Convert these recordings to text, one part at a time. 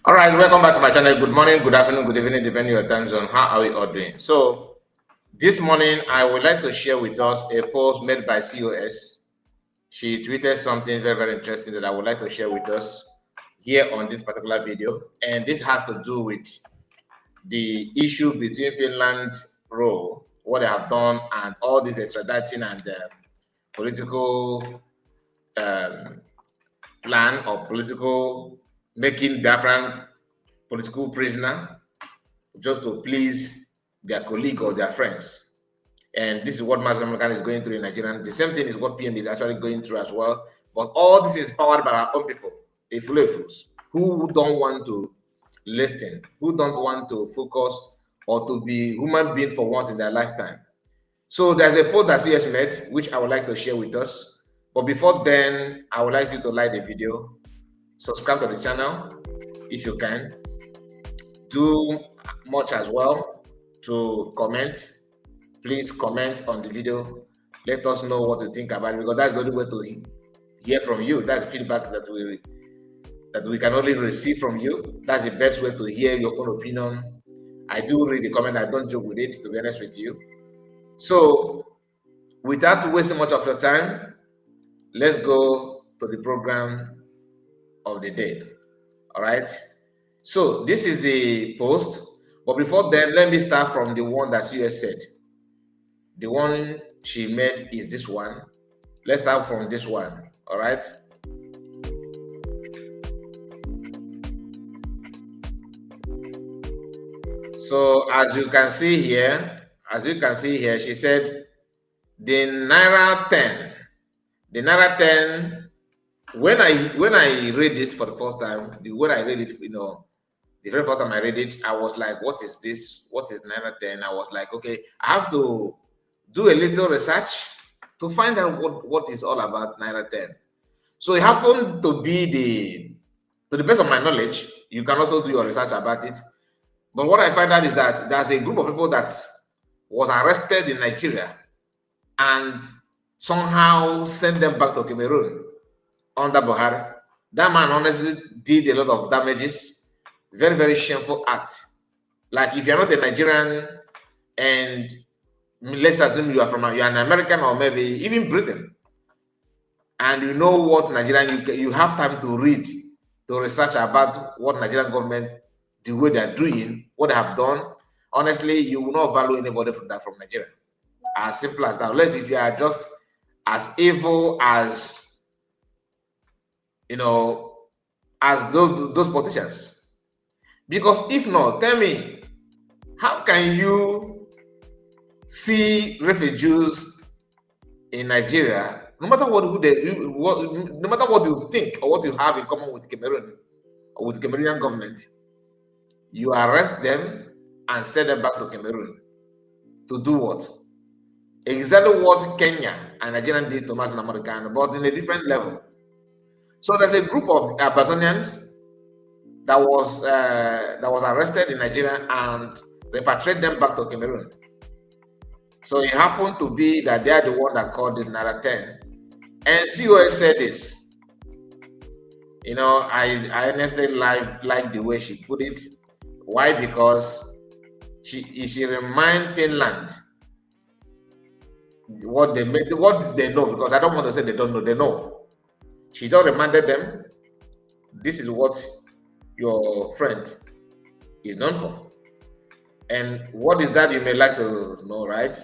All right, welcome back to my channel. Good morning, good afternoon, good evening, depending on your time zone. How are we all doing? So, this morning I would like to share with us a post made by COS. She tweeted something very, very interesting that I would like to share with us here on this particular video. And this has to do with the issue between Finland's role, what they have done, and all this extraditing and political plan or political making Biafran political prisoner just to please their colleague or their friends. And this is what Master American is going through in Nigeria. The same thing is what PM is actually going through as well. But all this is powered by our own people, the Fulefus, who don't want to listen, who don't want to focus or to be human being for once in their lifetime. So there's a post that CS made, which I would like to share with us. But before then, I would like you to like the video, subscribe to the channel if you can, do much as well to comment. Please comment on the video. Let us know what you think about it, because that's the only way to hear from you. That's feedback that we can only receive from you. That's the best way to hear your own opinion. I do read the comment. I don't joke with it, to be honest with you. So, without wasting much of your time, let's go to the program of the day. All right. So this is the post. But before then, let me start from the one that CS said. The one she made is this one. Let's start from this one. All right. So as you can see here, she said the Nera 10. The Nera 10. When I read this for the first time, when I read it, the very first time I read it, I was like, what is this? What is Nera 10? I was like, okay, I have to do a little research to find out what is all about Nera 10. So it happened to be to the best of my knowledge, you can also do your research about it. But what I find out is that there's a group of people that was arrested in Nigeria and somehow sent them back to Cameroon under Buhari. That man honestly did a lot of damages. Very, very shameful act. Like if you're not a Nigerian and let's assume you're an American or maybe even Britain, and you know what Nigerian, you have time to read, to research about what Nigerian government, the way they're doing, what they have done. Honestly, you will not value anybody from Nigeria. As simple as that. Unless if you are just as evil as as those politicians. Because if not, tell me, how can you see refugees in Nigeria, no matter what you think or what you have in common with Cameroon or with the Cameroonian government, you arrest them and send them back to Cameroon to do what? Exactly what Kenya and Nigeria did to Master American, but in a different level. So there's a group of Amazonians that was arrested in Nigeria and repatriated them back to Cameroon. So it happened to be that they are the one that called this Nera 10. And COS said this. I honestly like the way she put it. Why? Because she remind Finland what they know, because I don't want to say they don't know, they know. She just reminded them, this is what your friend is known for. And what is that, you may like to know, right?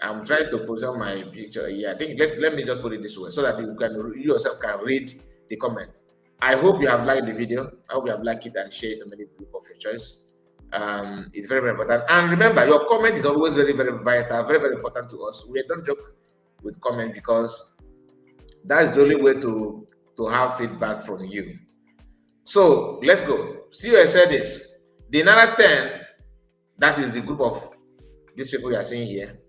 I'm trying to position my picture here. I think let me just put it this way so that you yourself can read the comment. I hope you have liked the video. I hope you have liked it and share it to many people of your choice. It's very, very important. And remember, your comment is always very, very vital, very, very important to us. We don't joke with comment because that's the only way to have feedback from you. So let's go. See what I said this. The Nera 10, that is the group of these people you are seeing here.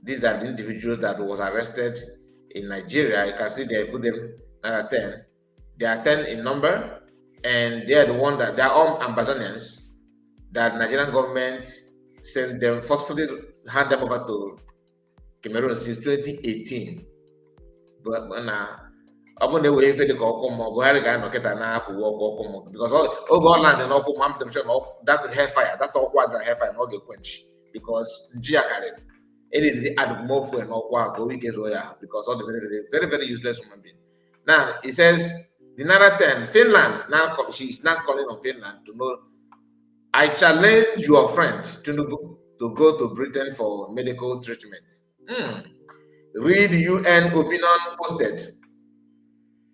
These are the individuals that was arrested in Nigeria. You can see they put them Nera 10. They are 10 in number, and they are the one that they are all Amazonians that Nigerian government sent them, forcefully hand them over to Cameroon since 2018. But Upon the way, the Kokomo, Buhari guy, no get an half walk, because all land and all mom them that hellfire, that all what the hellfire not get quench. Because Njia carried it is the add more for and all go weekends because all the very useless human being. Now it says the Nera 10, Finland, now she's not calling on Finland to know. I challenge your friend Tinubu to go to Britain for medical treatment. Read UN opinion posted.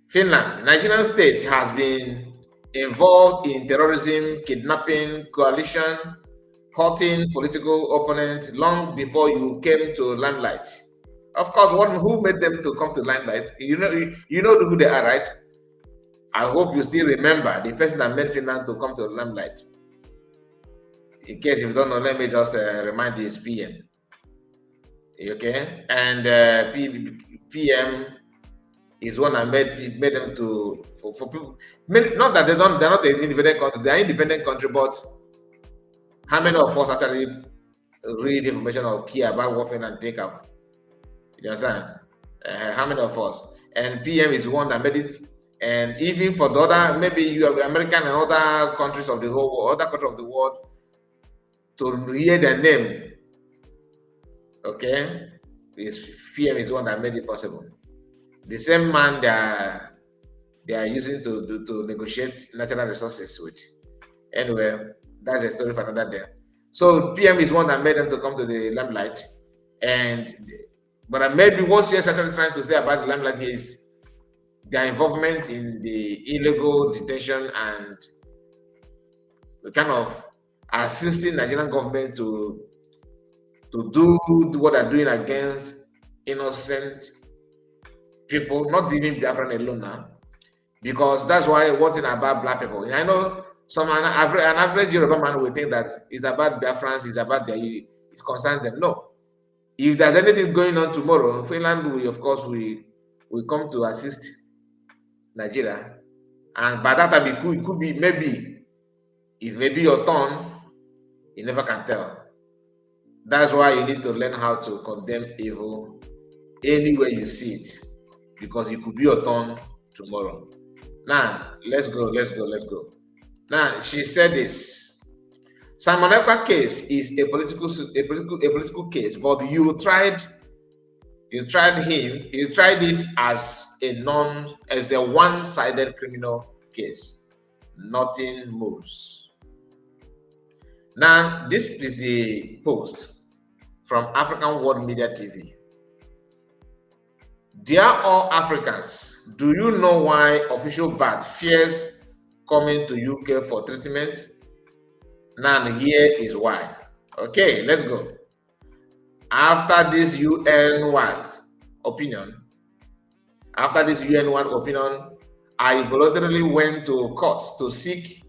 Finland, Nigerian state has been involved in terrorism, kidnapping, coalition, hurting political opponents long before you came to limelight. Of course, who made them to come to limelight? You know who they are, right? I hope you still remember the person that made Finland to come to the limelight. In case you don't know, let me just remind you, it's PM. Okay, and PM is one that made them to for people. Not that they're not an independent country; they are independent country, but how many of us actually read information or care about what Finland take up? You understand? How many of us? And PM is one that made it. And even for the other, maybe you have American and other countries of the whole world, other countries of the world, to hear their name. Okay, PM is the one that made it possible. The same man they are using to negotiate natural resources with. Anyway, that's a story for another day. So PM is one that made them to come to the limelight, but maybe what you're actually trying to say about the limelight is their involvement in the illegal detention and kind of assisting Nigerian government to do what they're doing against innocent people, not even Biafran alone now, because that's why one thing about black people. I know an average Yoruba man will think that it's about Biafrans, it's about it concerns them. No, if there's anything going on tomorrow, Finland will, of course, will come to assist Nigeria, and by that time it could be maybe it may be your turn. You never can tell. That's why you need to learn how to condemn evil anywhere you see it, because it could be your turn tomorrow. Now, let's go. Now, she said this. Simon Ekpa case is a political case, but you tried it as a one-sided criminal case. Nothing moves. Now, this is the post from African World Media TV. Dear all Africans, do you know why official BAT fears coming to UK for treatment? Now here is why. Okay, let's go. After this UN-wide opinion, I voluntarily went to court to seek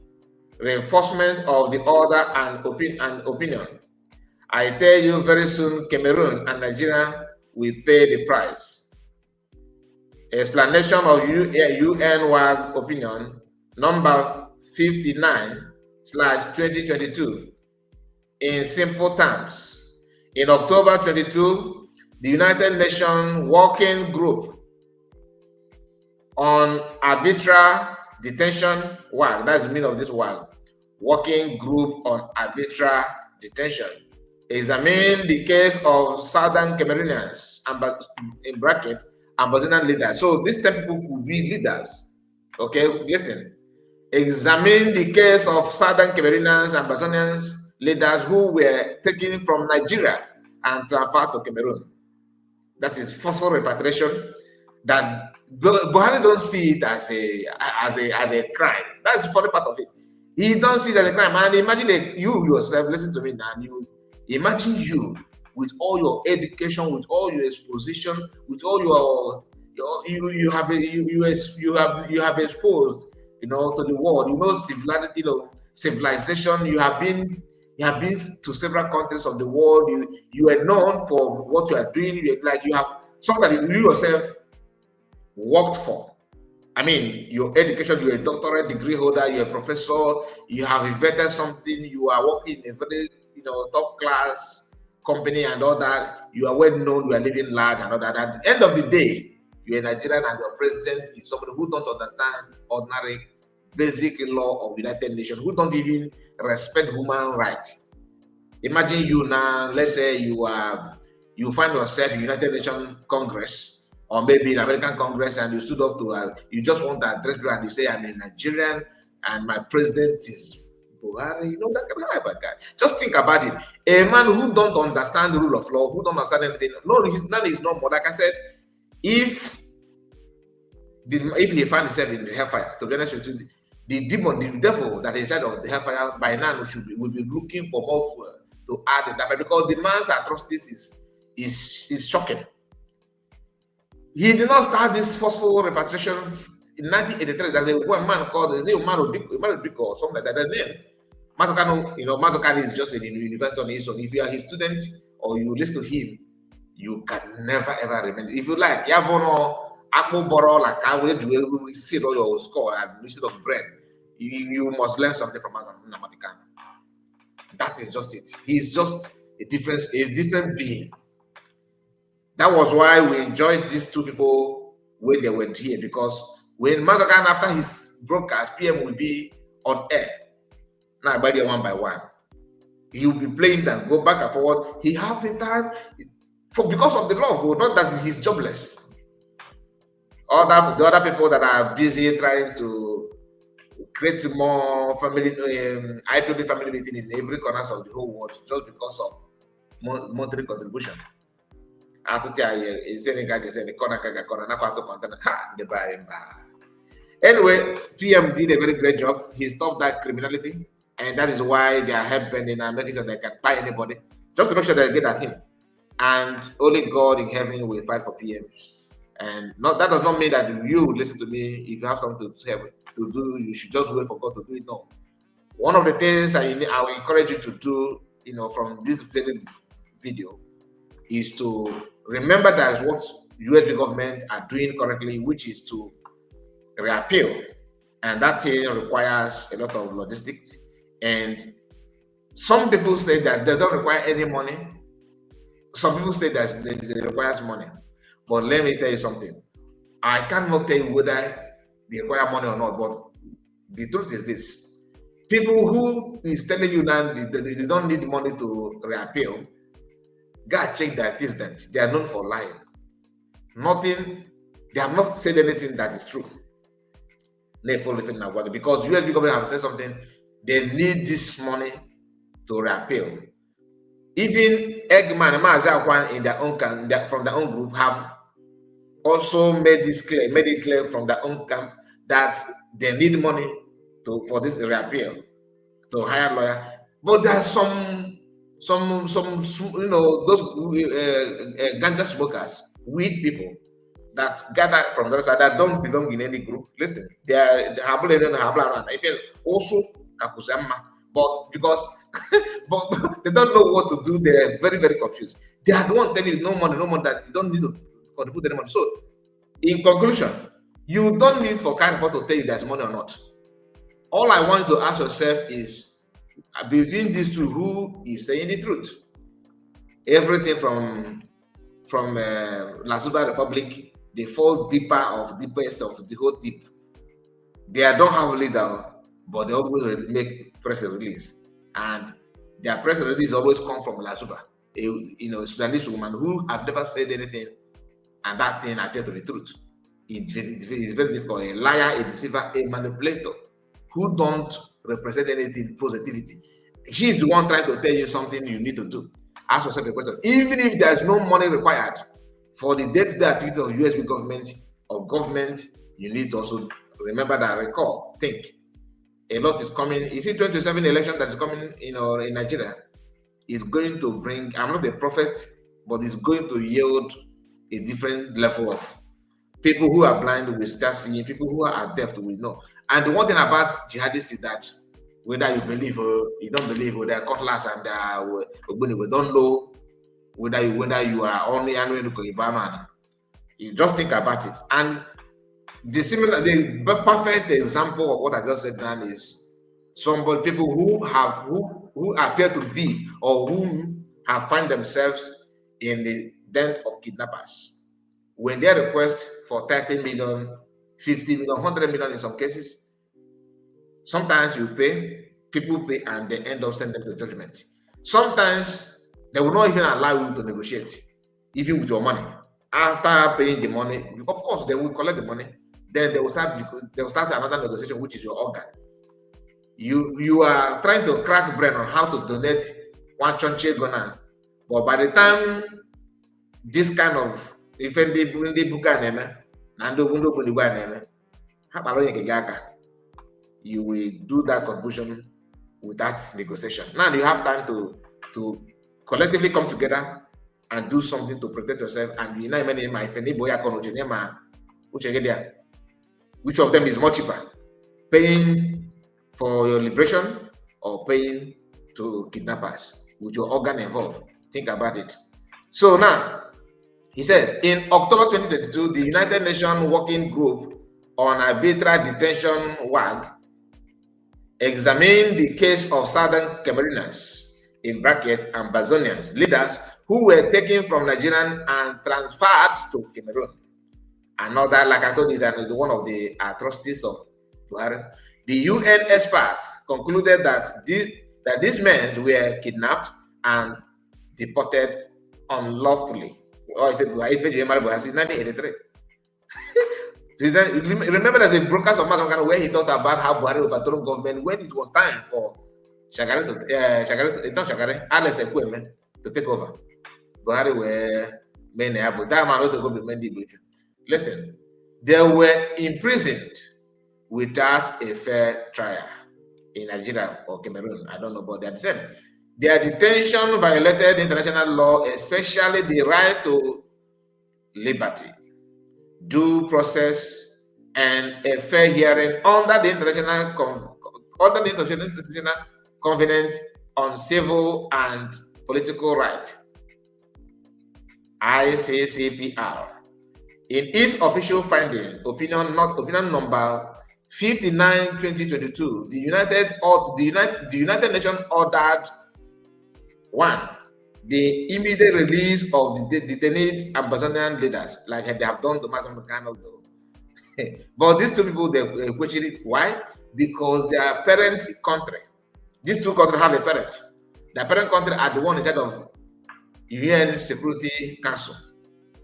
reinforcement of the order and opinion. I tell you, very soon Cameroon and Nigeria will pay the price. Explanation of UN-wide opinion number 59/2022. In simple terms, in October 22, the United Nations Working Group on Arbitrary Detention, WAG, that's the meaning of this WAG, Working Group on Arbitrary Detention, examined the case of Southern Cameroonians, in bracket, Ambazonian leaders. So these 10 people could be leaders. Okay, listen. Examine the case of Southern Cameroonians and Ambazonians leaders who were taken from Nigeria and transferred to Cameroon. That is forceful repatriation. That Buhari don't see it as a crime. That's the funny part of it. He don't see it as a crime. And imagine you yourself, listen to me now. Imagine you with all your education, with all your exposition, with all you have exposed, to the world. Civilization. You have been to several countries of the world. You are known for what you are doing. You have something that you yourself worked for. I mean, your education, you're a doctorate degree holder, you're a professor, you have invented something, you are working in a very top class company and all that, you are well known, you are living large and all that. At the end of the day, you're a Nigerian and your president is somebody who don't understand ordinary basic law of United Nations, who don't even respect human rights. Imagine you now, let's say you find yourself in United Nations Congress or maybe in American Congress, and you stood up to you just want to address people and you say, I'm a Nigerian and my president is Buhari. You know, that can happen, guy. Just think about it. A man who don't understand the rule of law, who don't understand anything, no, he's not. But like I said, if he find himself in the hellfire, to be honest with you, the demon, the devil that is inside of the hellfire by now will be looking for more fuel to add in that fire, because the man's atrocities is shocking. He did not start this forceful repatriation in 1983. There's a man called Umaru or something like that. That's name. Mazukano, Mazukano is just in the university on his own. If you are his student or you listen to him, you can never ever remember. If you like, Yabono, Akbo Boro, like I will sit on your score and instead of bread, you must learn something from Namadikan. That is just it. He's just a different being. That was why we enjoyed these two people when they were here, because when Mazakan, after his broadcast, PM will be on air. Now, by the one by one, he will be playing them, go back and forward. He have the time because of the love, not that he's jobless. The other people that are busy trying to create more family, IPOB family meeting in every corner of the whole world just because of monthly contribution. Anyway, PM did a very great job. He stopped that criminality, and that is why they are helping in making sure they can buy anybody, just to make sure they get at him. And only God in heaven will fight for PM. And that does not mean that you listen to me. If you have something to do, you should just wait for God to do it. No. One of the things I will encourage you to do, from this very video, is to remember that what US government are doing correctly, which is to reappeal. And that thing requires a lot of logistics. And some people say that they don't require any money. Some people say that it requires money. But let me tell you something. I cannot tell you whether they require money or not, but the truth is this. People who is telling you that they don't need money to reappeal, God check their distance. They are known for lying. They have not said anything that is true. Because US government have said something, they need this money to reappeal. Even Eggman and Mazakwan in their own camp, from their own group, have also made it clear from their own camp that they need money for this reappeal, to hire lawyer. But there are some those ganja smokers, weed people that gather from the other side that don't belong in any group. Listen, they are also Kakusama, but because but they don't know what to do, they're very, very confused. They are the one telling you no money, that you don't need to contribute any money. So, in conclusion, you don't need for kind of to tell you there's money or not. All I want to ask yourself is, between these two, who is saying the truth? Everything from Lazuba Republic, they fall deepest of the whole deep. They don't have a leader, but they always make press release, and their press release always come from Lazuba, a Sudanese woman who have never said anything, and that thing appeared to be truth. It's very difficult. A liar, a deceiver, a manipulator who don't represent anything positivity. She's the one trying to tell you something you need to do. Ask yourself a question. Even if there's no money required for the day-to-day activity of USB government, you need to also remember that, think. A lot is coming. You see, 2027 election that is coming, in Nigeria is going to bring, I'm not a prophet, but it's going to yield a different level of people who are blind will start seeing, people who are deaf will know. And the one thing about jihadists is that whether you believe or you don't believe, or they're cutlass and we don't know whether you are only you just think about it. And the perfect example of what I just said now is people who appear to be or who have found themselves in the den of kidnappers. when they request for 30 million, 50 million, 100 million in some cases, sometimes you pay, people pay, and they end up sending them to judgment. Sometimes they will not even allow you to negotiate, even with your money. After paying the money, of course, they will collect the money. Then they will start another negotiation, which is your organ. You are trying to crack brain on how to donate one chonche gona, but by the time this kind of you will do that contribution with that negotiation. Now you have time to collectively come together and do something to protect yourself. And you know, which of them is more cheaper? Paying for your liberation or paying to kidnappers with your organ involved? Think about it. So now, he says, in October 2022, the United Nations Working Group on Arbitrary Detention WAG examined the case of Southern Cameroonians, in brackets, Ambazonians, leaders who were taken from Nigeria and transferred to Cameroon. Another, like I told you, is one of the atrocities of Buhari. The UN experts concluded that these men were kidnapped and deported unlawfully. Or if it was 1983. Remember, there's a broadcast of Masamkano where he talked about how Buhari overthrew government when it was time for Alex Ekweme to take over. Buhari were many but that man to go be many. Listen, they were imprisoned without a fair trial in Nigeria or Cameroon. I don't know, but they're the same. Their detention violated international law, especially the right to liberty, due process, and a fair hearing under the International Covenant on Civil and Political Rights, ICCPR. In its official finding, opinion number 59/2022, the United Nations ordered 1. The immediate release of the detained Ambazonian leaders, like they have done to Masamkano. But these two people, they question it. Why? Because their parent country, these two countries have a parent. Their parent country are the one in charge of UN Security Council.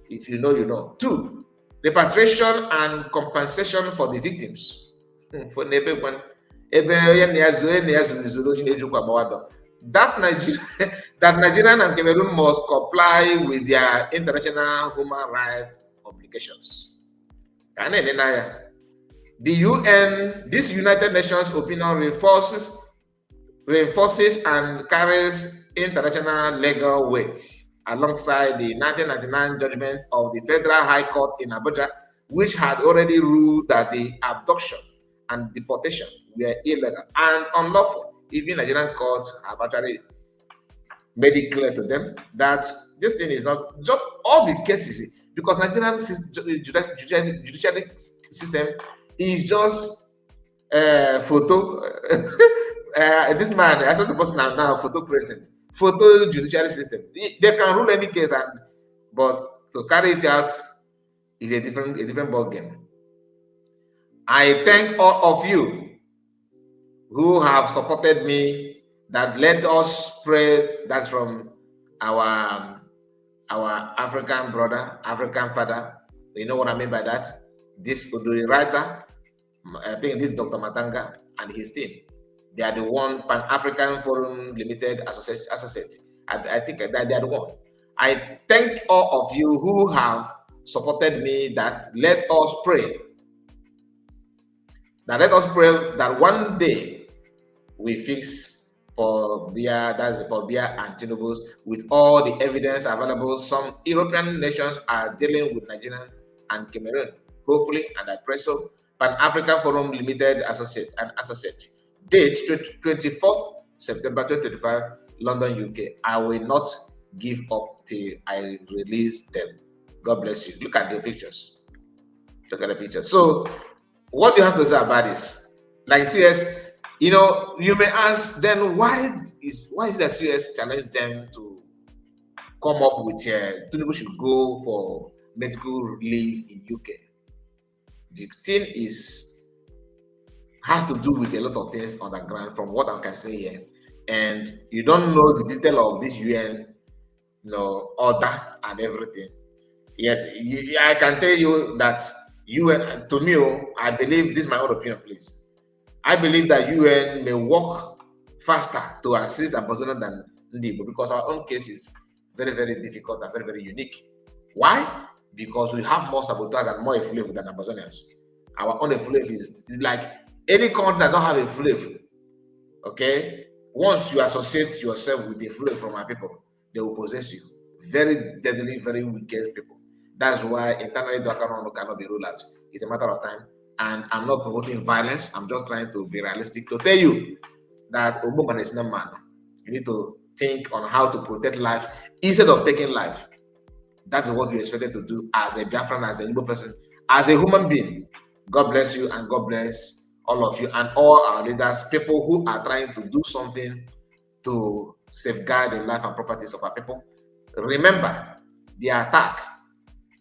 If you know, you know. 2, repatriation and compensation for the victims. That Nigerian and Cameroon must comply with their international human rights obligations. The UN, this United Nations opinion reinforces and carries international legal weight alongside the 1999 judgment of the Federal High Court in Abuja, which had already ruled that the abduction and deportation were illegal and unlawful. Even Nigerian courts have actually made it clear to them that this thing is not just all the cases, because Nigerian judiciary system is just photo. This man, I saw the person now photo president, photo judiciary system. They can rule any case, but to carry it out is a different ball game. I thank all of you who have supported me, that let us pray. That's from our African brother, African father. You know what I mean by that? This Odori writer, I think this Dr. Matanga and his team. They are the one, Pan-African Forum Limited Associates. I think that they are the one. I thank all of you who have supported me, that let us pray. Now let us pray that one day we fix for Bia, that's for Bia and Tinubu, with all the evidence available. Some European nations are dealing with Nigeria and Cameroon, hopefully, and I pray so. Pan-African Forum Limited Associate. Date 21st September 2025, London, UK. I will not give up till I release them. God bless you. Look at the pictures. Look at the pictures. So, what do you have to say about this? Like CS, you know, you may ask, then why is the CS challenge them to come up with Tinubu should go for medical leave in UK. The thing has to do with a lot of things on the ground from what I can say here. And you don't know the detail of this UN, order and everything. Yes, I can tell you that UN, to me, I believe, this is my own opinion, please. I believe that UN may work faster to assist Ambassador than Ndibo, because our own case is very, very difficult and very, very unique. Why? Because we have more sabotage and more effluve than Ambazonians. Our own effluve is like any country that don't have a effluve. Okay, once you associate yourself with a effluve from our people, they will possess you. Very deadly, very wicked people. That's why internally Dwakano cannot be ruled out. It's a matter of time. And I'm not promoting violence. I'm just trying to be realistic to tell you that Obuman is not man. You need to think on how to protect life instead of taking life. That's what you're expected to do as a Biafran, as a Igbo person, as a human being. God bless you and God bless all of you and all our leaders, people who are trying to do something to safeguard the life and properties of our people. Remember, the attack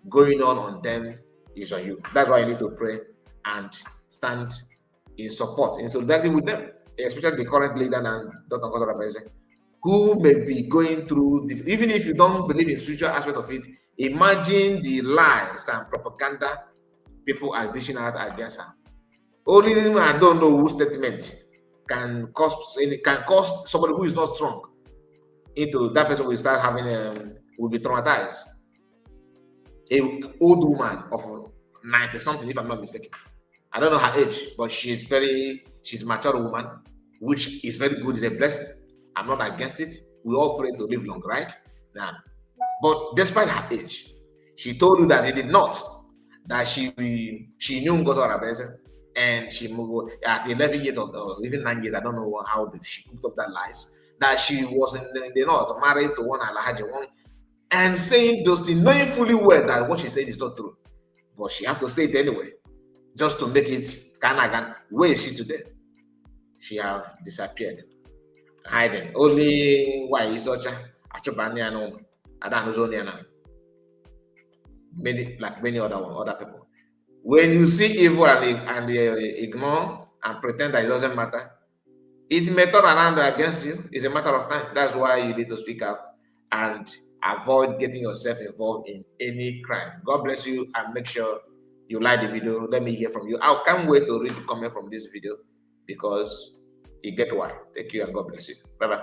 going on them is on you. That's why you need to pray and stand in support, in solidarity with them, especially the current leader and Dr. Orabueze, who may be going through, even if you don't believe in spiritual aspect of it, imagine the lies and propaganda people are dishing out against her. Only I don't know whose statement can cause somebody who is not strong into that person will start having will be traumatized. An old woman of 90 something, if I'm not mistaken. I don't know her age, but she's a mature woman, which is very good, is a blessing. I'm not against it. We all pray to live long, right? Now, but despite her age, she told you that he did not, that she knew Ngozi Orabueze, and she moved at 11 years or even 9 years, I don't know how she cooked up that lies, that she was in the north, married to one Alhaji one, and saying those things, knowing fully well that what she said is not true. But she has to say it anyway, just to make it Kanagan. Where is she today? She have disappeared, hiding. Only why is such a many other people. When you see evil and ignore and pretend that it doesn't matter, it may turn around against you. It's a matter of time. That's why you need to speak out and avoid getting yourself involved in any crime. God bless you, and make sure you like the video. Let me hear from you. I can't wait to read the comment from this video because you get why. Thank you and God bless you. Bye-bye.